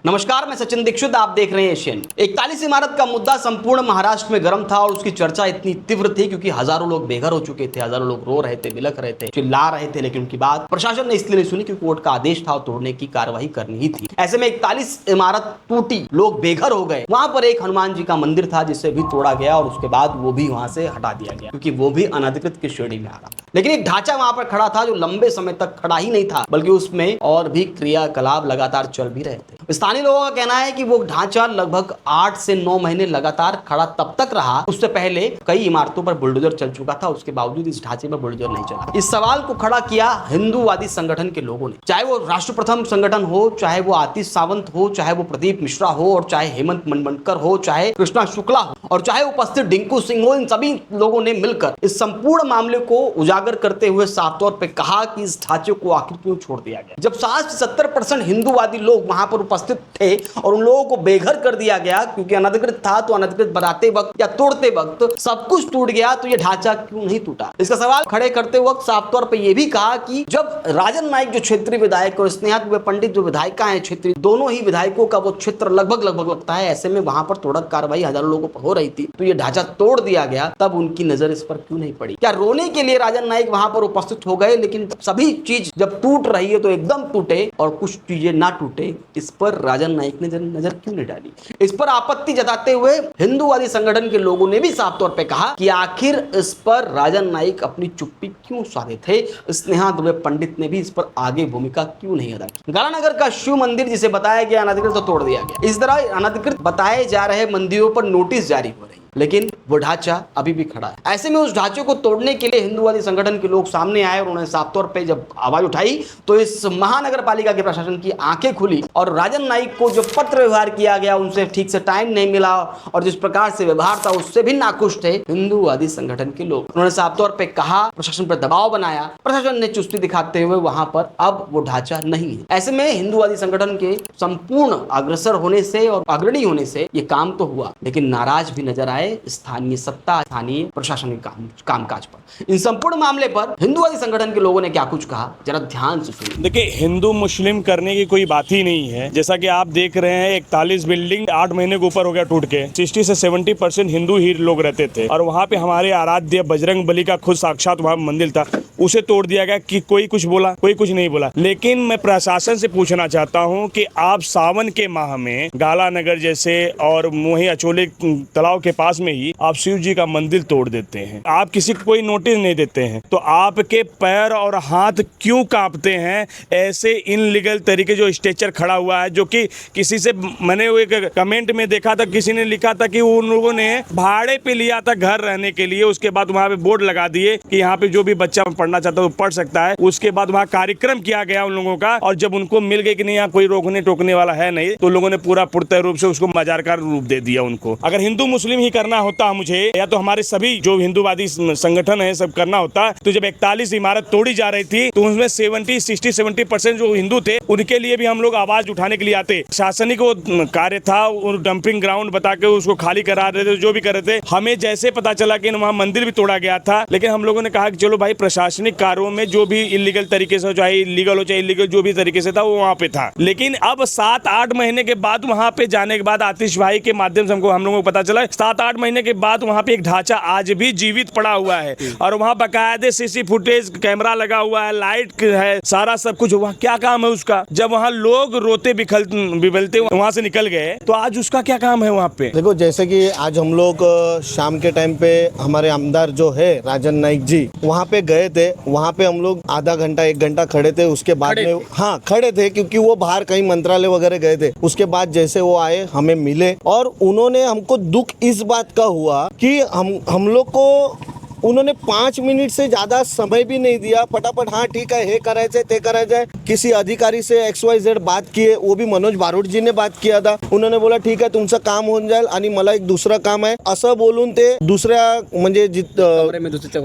नमस्कार, मैं सचिन दीक्षित, आप देख रहे हैं एशियन। 41 इमारत का मुद्दा संपूर्ण महाराष्ट्र में गर्म था और उसकी चर्चा इतनी तीव्र थी क्योंकि हजारों लोग बेघर हो चुके थे, हजारों लोग रो रहे थे, बिलख रहे थे, चिल्ला रहे थे, लेकिन उनकी बात प्रशासन ने इसलिए नहीं सुनी क्योंकि कोर्ट का आदेश था और तोड़ने की कार्रवाई करनी ही थी। ऐसे में 41 इमारत टूटी, लोग बेघर हो गए। वहां पर एक हनुमान जी का मंदिर था जिसे भी तोड़ा गया और उसके बाद वो भी वहां से हटा दिया गया क्योंकि वो भी अनधिकृत की श्रेणी में आ रहा था। लेकिन एक ढांचा वहां पर खड़ा था जो लंबे समय तक खड़ा ही नहीं था, बल्कि उसमें और भी क्रियाकलाप लगातार चल भी रहे थे। स्थानीय लोगों का कहना है कि वो ढांचा लगभग 8 से 9 महीने लगातार खड़ा तब तक रहा। उससे पहले कई इमारतों पर बुलडोजर चल चुका था, उसके बावजूद इस ढांचे पर बुलडोजर नहीं चला। इस सवाल को खड़ा किया हिंदूवादी संगठन के लोगों ने, चाहे वो राष्ट्र प्रथम संगठन हो, चाहे वो आतिश सावंत हो, चाहे वो प्रदीप मिश्रा हो, और चाहे हेमंत मनमंडकर हो, चाहे कृष्णा शुक्ला हो, और चाहे उपस्थित डिंकू सिंह हो। इन सभी लोगों ने मिलकर इस संपूर्ण मामले को उजागर करते हुए साफ तौर पर कहा कि इस ढांचे को आखिर क्यों छोड़ दिया गया। जब 60 से 70% हिंदूवादी लोग वहां पर उपस्थित थे और उन लोगों को बेघर कर दिया गया क्योंकि अनधिकृत था, तो अनधिकृत बनाते वक्त या तोड़ते वक्त सब कुछ टूट गया, तो ये ढांचा क्यों नहीं टूटा? इसका सवाल खड़े करते वक्त साफ तौर पर यह भी कहा कि जब राजन नाईक जो क्षेत्रीय विधायक और स्नेहा दुबे पंडित जो विधायिका है क्षेत्रीय, दोनों ही विधायकों का वो क्षेत्र लगभग लगता है, ऐसे में वहां पर तोड़क कार्रवाई हजारों लोगों पर हो रही थी, तो ये ढांचा तोड़ दिया गया, तब उनकी नजर इस पर क्यों नहीं पड़ी? क्या रोने के लिए राजन नाईक वहां पर उपस्थित हो गए, लेकिन सभी चीज जब टूट रही है तो एकदम टूटे और कुछ चीजें ना टूटे, इस पर राजन नाईक ने नजर क्यों नहीं डाली? इस पर आपत्ति जताते हुए हिंदूवादी संगठन के लोगों ने भी साफ तौर पे कहा कि आखिर इस पर राजन नाईक अपनी चुप्पी क्यों साधे थे? स्नेहा दुबे पंडित ने भी इस पर आगे भूमिका क्यों नहीं अदा की? गालानगर का शिव मंदिर जिसे बताया गया अनधिकृत, तो तोड़ दिया गया। इस तरह अनधिकृत बताए जा रहे मंदिरों पर नोटिस जारी हो रही, लेकिन वो ढांचा अभी भी खड़ा है। ऐसे में उस ढांचे को तोड़ने के लिए हिंदूवादी संगठन के लोग सामने आए और उन्होंने साफ तौर पे जब आवाज उठाई तो इस महानगर पालिका के प्रशासन की आंखें खुली और राजन नाईक को जो पत्र व्यवहार किया गया, उनसे ठीक से टाइम नहीं मिला और जिस प्रकार से व्यवहार था उससे भी नाखुश थे हिंदूवादी संगठन के लोग। उन्होंने साफ तौर पर कहा, प्रशासन पर दबाव बनाया, प्रशासन ने चुस्ती दिखाते हुए वहां पर अब वो ढांचा नहीं है। ऐसे में हिंदूवादी संगठन के संपूर्ण अग्रसर होने से और अग्रणी होने से ये काम तो हुआ, लेकिन नाराज भी नजर आए स्थानीय सत्ता, स्थानीय प्रशासन के कामकाज पर। इन संपूर्ण मामले पर हिंदूवादी संगठन के लोगों ने क्या कुछ कहा, जरा ध्यान से सुनिए। देखिए, हिंदू मुस्लिम करने की कोई बात ही नहीं है। जैसा कि आप देख रहे हैं, 41 बिल्डिंग 8 महीने के ऊपर हो गया टूट के। 60 से 70% हिंदू ही लोग रहते थे और वहाँ पे हमारे आराध्य बजरंग बली का खुद साक्षात वहाँ मंदिर था, उसे तोड़ दिया गया। कि कोई कुछ बोला? कोई कुछ नहीं बोला। लेकिन मैं प्रशासन से पूछना चाहता हूँ कि आप सावन के माह में गालानगर जैसे और वहीं अचोले तालाब के पास में ही आप शिव जी का मंदिर तोड़ देते हैं, आप किसी को कोई नोटिस नहीं देते हैं, तो आपके पैर और हाथ क्यों कांपते हैं? ऐसे इनलीगल तरीके जो स्ट्रक्चर खड़ा हुआ है, जो कि किसी से मैंने वो एक कमेंट में देखा था, किसी ने लिखा था कि उन लोगों ने भाड़े पे लिया था घर रहने के लिए, उसके बाद वहाँ पे बोर्ड लगा दिए कि यहाँ पे जो भी बच्चा पढ़ना चाहता है वो पढ़ सकता है। उसके बाद वहाँ कार्यक्रम किया गया उन लोगों का, और जब उनको मिल गए कि नहीं यहाँ कोई रोकने टोकने वाला है नहीं, तो लोगों ने पूरा पुरता रूप से उसको मजार का रूप दे दिया उनको। अगर हिंदू मुस्लिम ही करना होता मुझे, या तो हमारे सभी जो हिंदूवादी संगठन है सब करना होता, तो जब 41 इमारत तोड़ी जा रही थी तो उसमें 60-70% जो हिंदू थे उनके लिए भी हम लोग आवाज उठाने के लिए आते। शासनिक वो कार्य था, डंपिंग ग्राउंड बता के उसको खाली करा रहे थे, जो भी कर रहे थे। हमें जैसे पता चला कि वहाँ मंदिर भी तोड़ा गया था, लेकिन हम लोगों ने कहा कि चलो भाई, प्रशासनिक कार्यों में जो भी इलीगल तरीके से, चाहे इलीगल हो चाहे इलीगल, जो भी तरीके से था वो वहाँ पे था। लेकिन अब 7-8 महीने के बाद वहाँ पे जाने के बाद आतिश भाई के माध्यम से हम लोगों को पता चला 7-8 महीने के बाद वहाँ पे एक ढांचा आज भी जीवित पड़ा हुआ है और वहाँ बकायदे सीसी फुटेज कैमरा लगा हुआ है, लाइट है, सारा सब कुछ हुआ। क्या काम है उसका? जब वहाँ लोग रोते बिबलते वहाँ से निकल गए, तो आज उसका क्या काम है वहाँ पे? देखो, जैसे कि आज हम लोग शाम के टाइम पे हमारे आमदार जो है राजन नाईक जी वहाँ पे गए थे। वहाँ पे हम लोग आधा घंटा 1 घंटा खड़े थे। उसके बाद में हाँ खड़े थे, क्योंकि वो बाहर कहीं मंत्रालय वगैरह गए थे। उसके बाद जैसे वो आए, हमें मिले और उन्होंने हमको दुख इस बात का हुआ कि हम लोग को उन्होंने 5 मिनट से ज्यादा समय भी नहीं दिया। फटाफट हाँ ठीक है, हे करायचंय ते करायचंय। किसी अधिकारी से XYZ बात किए, वो भी मनोज बारोट जी ने बात किया था। उन्होंने बोला ठीक आहे, तुमचं काम होऊन जाईल आणि मला एक दुसरं काम आहे, असं बोलून ते दुसऱ्या म्हणजे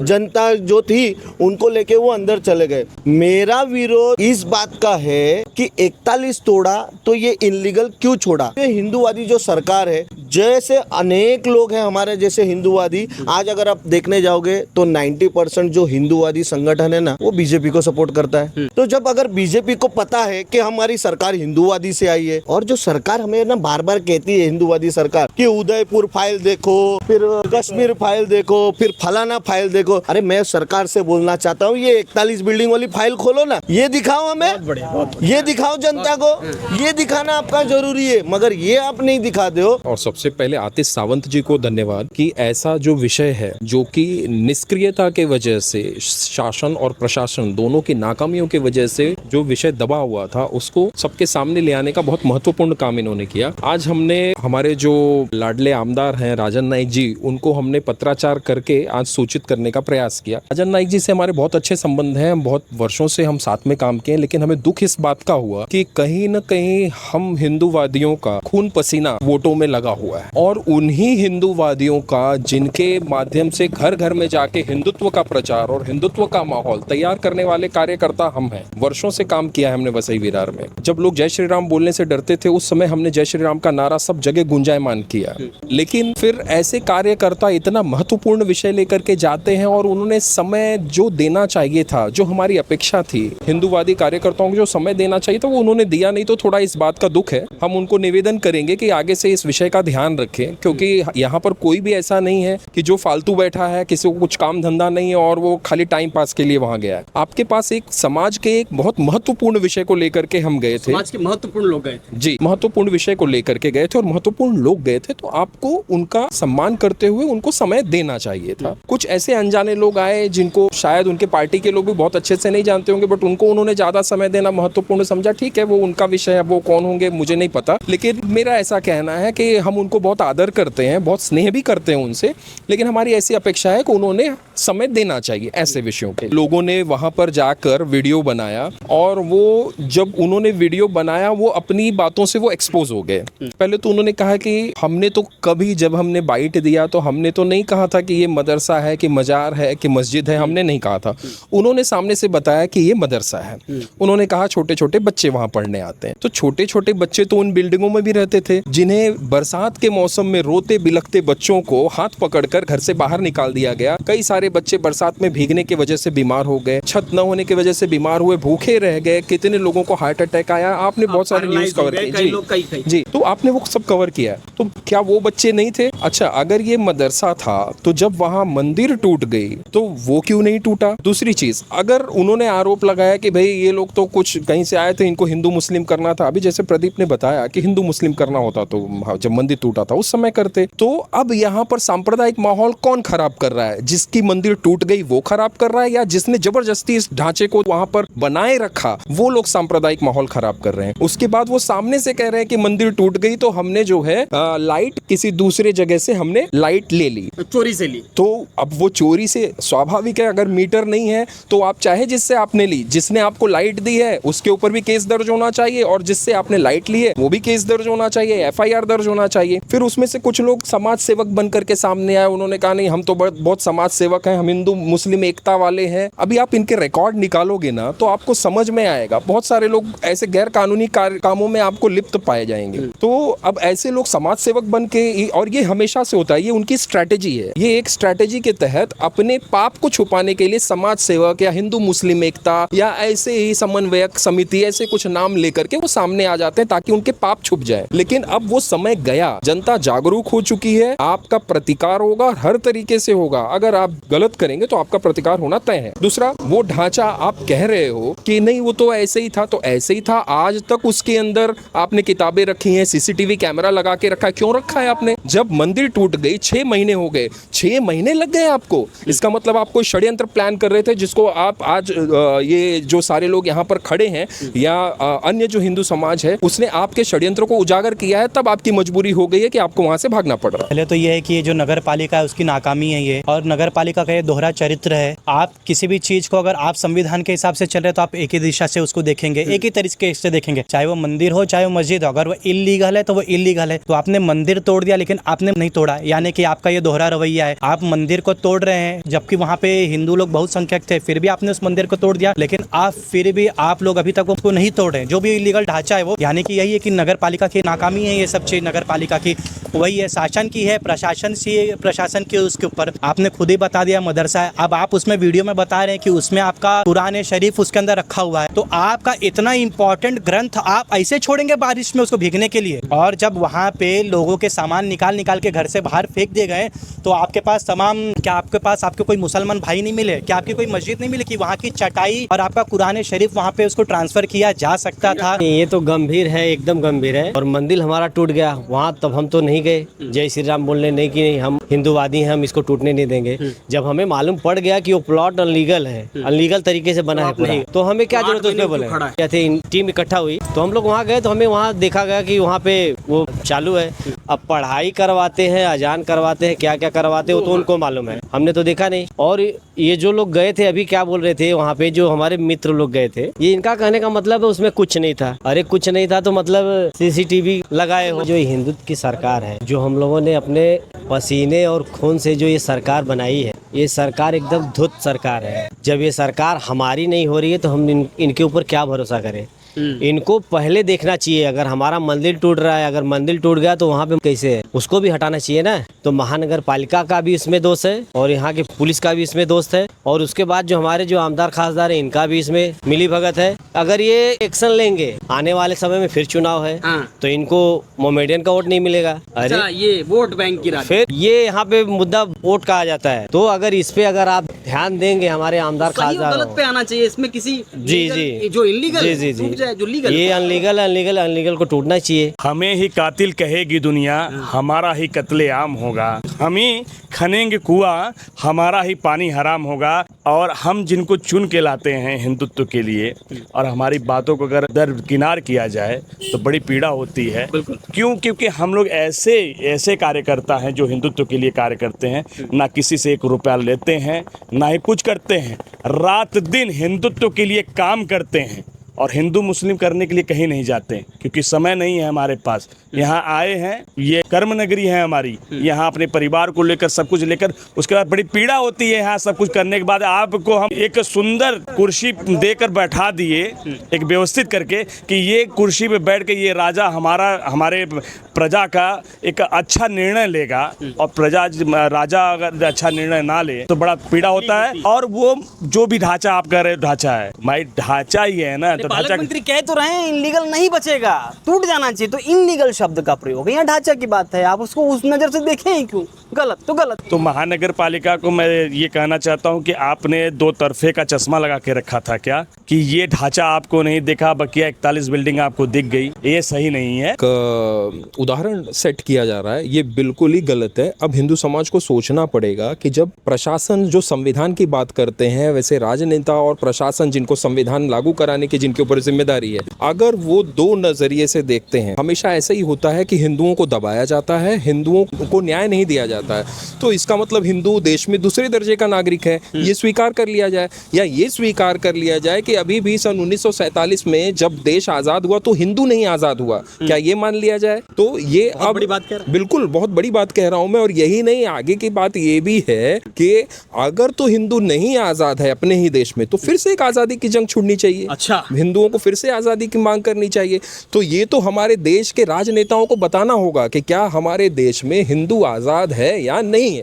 जनता जो थी उनको लेके वो अंदर चले गए। मेरा विरोध इस बात का है कि 41 तोड़ा तो ये इनलीगल क्यों छोड़ा? ये हिंदूवादी जो सरकार है, जैसे अनेक लोग हैं हमारे जैसे हिंदूवादी, आज अगर आप देखने जाओगे तो 90% जो हिंदूवादी संगठन है ना वो बीजेपी को सपोर्ट करता है। तो जब अगर बीजेपी को पता है कि हमारी सरकार हिंदूवादी से आई है, और जो सरकार हमें ना बार बार कहती है हिंदूवादी सरकार कि उदयपुर फाइल देखो, फिर कश्मीर फाइल देखो, फिर फलाना फाइल देखो, अरे मैं सरकार से बोलना चाहता हूँ ये 41 बिल्डिंग वाली फाइल खोलो ना, ये दिखाओ हमें, ये दिखाओ जनता को, ये दिखाना आपका जरूरी है, मगर ये आप नहीं दिखाते हो। और सबसे पहले आतिश सावंत जी को धन्यवाद कि ऐसा जो विषय है जो कि निष्क्रियता के वजह से, शासन और प्रशासन दोनों की नाकामियों की वजह से जो विषय दबा हुआ था उसको सबके सामने ले आने का बहुत महत्वपूर्ण काम इन्होंने किया। आज हमने हमारे जो लाडले आमदार हैं राजन नाईक जी, उनको हमने पत्राचार करके आज सूचित करने का प्रयास किया। राजन नाईक जी से हमारे बहुत अच्छे संबंध हैं, बहुत वर्षों से हम साथ में काम किए, लेकिन हमें दुख इस बात का हुआ कि कहीं न कहीं हम हिंदूवादियों का खून पसीना वोटों में लगा हुआ है, और उन्हीं हिंदूवादियों का जिनके माध्यम से घर घर में जाके हिंदुत्व का प्रचार और हिंदुत्व का माहौल तैयार करने वाले कार्यकर्ता हम हैं। वर्षों से काम किया है हमने वसई विरार में। जब लोग जय श्री राम बोलने से डरते थे उस समय हमने जय श्री राम का नारा सब जगह गुंजायमान किया। लेकिन फिर ऐसे कार्यकर्ता इतना महत्वपूर्ण विषय लेकर के जाते हैं और उन्होंने समय जो देना चाहिए था, जो हमारी अपेक्षा थी हिंदूवादी कार्यकर्ताओं को जो समय देना चाहिए था वो उन्होंने दिया नहीं। तो थोड़ा इस बात का दुख है। हम उनको निवेदन करेंगे कि आगे से इस विषय का ध्यान रखें, क्योंकि यहाँ पर कोई भी ऐसा नहीं है कि जो फालतू बैठा है, किसी को कुछ काम धंधा नहीं है और वो खाली टाइम पास के लिए वहाँ गया है। आपके पास एक समाज के एक बहुत महत्वपूर्ण विषय को लेकर के हम गए थे। समाज के महत्वपूर्ण लोग गए थे जी, महत्वपूर्ण विषय को लेकर के गए थे और महत्वपूर्ण लोग गए थे, तो आपको उनका सम्मान करते हुए उनको समय देना चाहिए था। कुछ ऐसे अनजाने लोग आए जिनको शायद उनके पार्टी के लोग भी बहुत अच्छे से नहीं जानते होंगे, बट उनको उन्होंने ज्यादा समय देना महत्वपूर्ण समझा। ठीक है, वो उनका विषय है, वो कौन होंगे मुझे नहीं पता, लेकिन मेरा ऐसा कहना है कि हम उनको बहुत आदर करते हैं, बहुत स्नेह भी करते हैं उनसे, लेकिन हमारी ऐसी अपेक्षा है कि उन्होंने समय देना चाहिए ऐसे विषयों के। लोगों ने वहां पर जाकर वीडियो बनाया और वो जब उन्होंने वीडियो बनाया वो अपनी बातों से वो एक्सपोज हो गए। पहले तो उन्होंने कहा कि हमने तो कभी जब हमने बाइट दिया तो हमने तो नहीं कहा था कि ये मदरसा है कि मजार है कि मस्जिद है, हमने नहीं कहा था। उन्होंने सामने से बताया कि ये मदरसा है। उन्होंने कहा छोटे छोटे बच्चे वहां पढ़ने आते हैं। तो छोटे छोटे बच्चे तो उन बिल्डिंगों में भी रहते थे, जिन्हें बरसात के मौसम में रोते बिलखते बच्चों को हाथ पकड़कर घर से बाहर निकाल दिया गया। कई सारे बच्चे बरसात में भीगने की वजह से बीमार हो गए, छत न होने की वजह से बीमार हुए, भूखे रह गए, कितने लोगों को हार्ट अटैक आया। आपने बहुत सारे न्यूज कवर किए जी, तो आपने वो सब कवर किया। तो क्या वो बच्चे नहीं थे? अच्छा, अगर ये मदरसा था तो जब वहां मंदिर टूट गई तो वो क्यों नहीं टूटा? दूसरी चीज, अगर उन्होंने आरोप लगाया कि भाई ये लोग तो कुछ कहीं से आए थे, इनको हिंदू मुस्लिम करना था, अभी जैसे प्रदीप ने बताया कि हिंदू मुस्लिम करना होता तो जब मंदिर टूटा था उस समय करते। तो अब यहाँ पर सांप्रदायिक माहौल कौन खराब कर रहा है? जिसकी मंदिर टूट गई वो खराब कर रहा है, या जिसने जबरदस्ती इस ढांचे को वहां पर बनाए रखा वो लोग सांप्रदायिक माहौल खराब कर रहे हैं? उसके बाद वो सामने से कह रहे हैं कि मंदिर टूट गई तो हमने जो है लाइट किसी दूसरे जगह से हमने लाइट ले ली, चोरी से ली। तो अब वो चोरी से स्वाभाविक है, अगर मीटर नहीं है तो आप चाहे जिससे आपने ली, जिसने आपको लाइट दी है उसके ऊपर भी केस दर्ज होना चाहिए, और जिससे आपने लाइट ली है वो भी केस दर्ज होना चाहिए, FIR दर्ज होना चाहिए। फिर उसमें से कुछ लोग समाज सेवक बन करके सामने आए, उन्होंने कहा नहीं हम तो बहुत समाज सेवक हैं, हम हिंदू मुस्लिम एकता वाले हैं। अभी आप इनके रिकॉर्ड निकालोगे ना तो आपको समझ में आएगा, बहुत सारे लोग ऐसे गैर कानूनी कामों में आपको लिप्त पाए जाएंगे। तो अब ऐसे लोग समाज सेवक बन के, और ये हमेशा से होता है, ये उनकी स्ट्रैटेजी है। ये एक स्ट्रैटेजी के तहत अपने पाप को छुपाने के लिए समाज सेवक या हिंदू मुस्लिम एकता या ऐसे ही समन्वयक समिति ऐसे कुछ नाम लेकर के वो सामने आ जाते हैं ताकि उनके पाप छुप जाए। लेकिन अब वो समय गया, जनता जागरूक हो चुकी है, आपका प्रतिकार होगा, हर तरीके से होगा। अगर आप गलत करेंगे तो आपका प्रतिकार होना तय है। दूसरा, वो ढांचा आप कह रहे हो कि नहीं वो तो ऐसे ही था, तो ऐसे ही था। आज तक उसके अंदर आपने किताबें रखी हैं, CCTV कैमरा लगा के रखा है। क्यों रखा है आपने? जब मंदिर टूट गई 6 महीने हो गए, 6 महीने लग गए आपको। इसका मतलब आप कोई षड्यंत्र प्लान कर रहे थे, जिसको आप आज ये जो सारे लोग यहाँ पर खड़े हैं या अन्य जो हिंदू समाज है उसने आपके षड्यंत्र को उजागर किया है, तब आपकी मजबूरी हो गई है कि आपको वहां से भागना पड़ रहा है। पहले तो ये है कि ये जो नगर पालिका है उसकी नाकामी है ये, और नगर पालिका का ये दोहरा चरित्र है। आप किसी भी चीज को अगर आप संविधान के हिसाब से चल रहे तो आप एक ही दिशा से उसको देखेंगे, एक ही तरीके से देखेंगे, चाहे वो मंदिर हो चाहे वो मस्जिद हो। अगर वो इल्लीगल है तो वो इल्लीगल है। तो आपने मंदिर तोड़ दिया लेकिन आपने नहीं तोड़ा, यानी कि आपका ये दोहरा रवैया है। आप मंदिर को तोड़ रहे हैं जबकि वहाँ पे हिंदू लोग बहुत संख्यक थे, फिर भी आपने उस मंदिर को तोड़ दिया। लेकिन फिर भी आप लोग अभी तक उसको नहीं तोड़ रहे। जो भी इलीगल ढांचा है वो, यानी कि यही है कि नगर पालिका की नाकामी है ये सब चीज नगर पालिका की। वही है, शासन की है, प्रशासन की उसके ऊपर। आपने खुद ही बता दिया मदरसा है, अब आप उसमें वीडियो में बता रहे हैं कि उसमें आपका कुरान शरीफ उसके अंदर रखा हुआ है, तो आपका इतना इंपॉर्टेंट ग्रंथ आप ऐसे छोड़ेंगे बारिश में उसको भीगने के लिए? और जब वहाँ पे लोगों के सामान निकाल के घर से बाहर फेंक दिए गए, तो आपके पास तमाम, क्या आपके पास आपके कोई मुसलमान भाई नहीं मिले? क्या आपकी कोई मस्जिद नहीं मिली कि वहाँ की चटाई और आपका कुरान शरीफ वहाँ पे उसको ट्रांसफर किया जा सकता था? ये तो गंभीर है, एकदम गंभीर है। और मंदिर हमारा टूट गया वहाँ, तब हम तो नहीं गए जय श्री राम बोलने, नहीं कि नहीं हम हिंदूवादी हैं, हम इसको टूटने नहीं देंगे। जब हमें मालूम पड़ गया कि वो प्लॉट अनलीगल है, अनलीगल तरीके से बना है पूरा, तो हमें क्या जरूरत उसमें बोले? क्या थे, टीम इकट्ठा हुई तो हम लोग वहाँ गए, तो हमें वहाँ देखा गया कि वहाँ पे वो चालू है। अब पढ़ाई करवाते हैं, अजान करवाते हैं, क्या क्या करवाते हैं वो तो उनको मालूम है, हमने तो देखा नहीं। और ये जो लोग गए थे अभी क्या बोल रहे थे वहाँ पे, जो हमारे मित्र लोग गए थे, ये इनका कहने का मतलब है उसमें कुछ नहीं था। अरे कुछ नहीं था तो मतलब सीसीटीवी लगाए हो। जो हिंदुत्व की सरकार है, जो हम लोगों ने अपने पसीने और खून से जो ये सरकार बनाई है, ये सरकार एकदम धुत सरकार है। जब ये सरकार हमारी नहीं हो रही है तो हम इनके ऊपर क्या भरोसा करें? इनको पहले देखना चाहिए, अगर हमारा मंदिर टूट रहा है, अगर मंदिर टूट गया तो वहाँ पे कैसे है, उसको भी हटाना चाहिए ना। तो महानगर पालिका का भी इसमें दोष है और यहाँ के पुलिस का भी इसमें दोष है, और उसके बाद जो हमारे जो आमदार खासदार है इनका भी इसमें मिली भगत है। अगर ये एक्शन लेंगे, आने वाले समय में फिर चुनाव है, तो इनको मोमेडियन का वोट नहीं मिलेगा। अरे ये वोट बैंक की राजनीति, फिर ये यहाँ पे मुद्दा वोट कहा जाता है। तो अगर इस पे अगर आप ध्यान देंगे, हमारे आमदार खासदार, गलत पे आना चाहिए इसमें किसी जी जो इलीगल जी जो लीगल, ये अनलीगल को टूटना चाहिए। हमें ही कातिल कहेगी दुनिया, हमारा ही कत्ले आम होगा। हम ही खनेंगे कुआं, हमारा ही पानी हराम होगा। और हम जिनको चुन के लाते हैं हिंदुत्व के लिए, और हमारी बातों को अगर दरकिनार किया जाए तो बड़ी पीड़ा होती है। क्यों? क्योंकि हम लोग ऐसे कार्यकर्ता हैं जो हिंदुत्व के लिए कार्य करते हैं, ना किसी से 1 रुपया लेते हैं, ना ही कुछ करते हैं, रात दिन हिंदुत्व के लिए काम करते हैं। और हिंदू मुस्लिम करने के लिए कहीं नहीं जाते क्योंकि समय नहीं है हमारे पास। यहाँ आए हैं, ये कर्म नगरी है हमारी, यहाँ अपने परिवार को लेकर सब कुछ लेकर, उसके बाद बड़ी पीड़ा होती है यहाँ सब कुछ करने के बाद। आपको हम एक सुंदर कुर्सी देकर बैठा दिए, एक व्यवस्थित करके कि ये कुर्सी पे बैठ के ये राजा हमारे प्रजा का एक अच्छा निर्णय लेगा, और राजा अगर अच्छा निर्णय ना ले तो बड़ा पीड़ा होता है। और वो जो भी ढांचा आप कह रहे हो ढांचा है, भाई ढांचा ही है ना। तो पालक मंत्री कह तो रहे हैं इनलीगल नहीं बचेगा, टूट जाना चाहिए, तो इनलीगल शब्द का प्रयोग है, यहाँ ढांचा की बात है, आप उसको उस नजर से देखें ही क्यों? गलत तो गलत। तो महानगर पालिका को मैं ये कहना चाहता हूँ कि आपने 2 तरफे का चश्मा लगा के रखा था क्या, कि ये ढांचा आपको नहीं दिखा, बकिया 41 बिल्डिंग आपको दिख गई, ये सही नहीं है। उदाहरण सेट किया जा रहा है, ये बिल्कुल ही गलत है। अब हिंदू समाज को सोचना पड़ेगा कि जब प्रशासन जो संविधान की बात करते हैं, वैसे राजनेता और प्रशासन जिनको संविधान लागू कराने की जिनके ऊपर जिम्मेदारी है, अगर वो 2 नजरिए से देखते हैं, हमेशा ऐसा ही होता है कि हिंदुओं को दबाया जाता है, हिंदुओं को न्याय नहीं दिया जाता है, तो इसका मतलब हिंदू देश में दूसरे दर्जे का नागरिक है, ये स्वीकार कर लिया जाए। या ये स्वीकार कर लिया जाए कि अभी भी सन 1947 में जब देश आजाद हुआ तो हिंदू नहीं आजाद हुआ, क्या ये मान लिया जाए? तो ये अब बड़ी बात कह रहा हूं। बिल्कुल बहुत बड़ी बात कह रहा हूं मैं। और यही नहीं, आगे की बात ये भी है कि अगर तो हिंदू नहीं आजाद है अपने ही देश में, तो फिर से एक आजादी की जंग छुड़नी चाहिए। अच्छा, हिंदुओं को फिर से आजादी की मांग करनी चाहिए। तो ये तो हमारे देश के राजनेताओं को बताना होगा कि क्या हमारे देश में हिंदू आजाद है या नहीं है।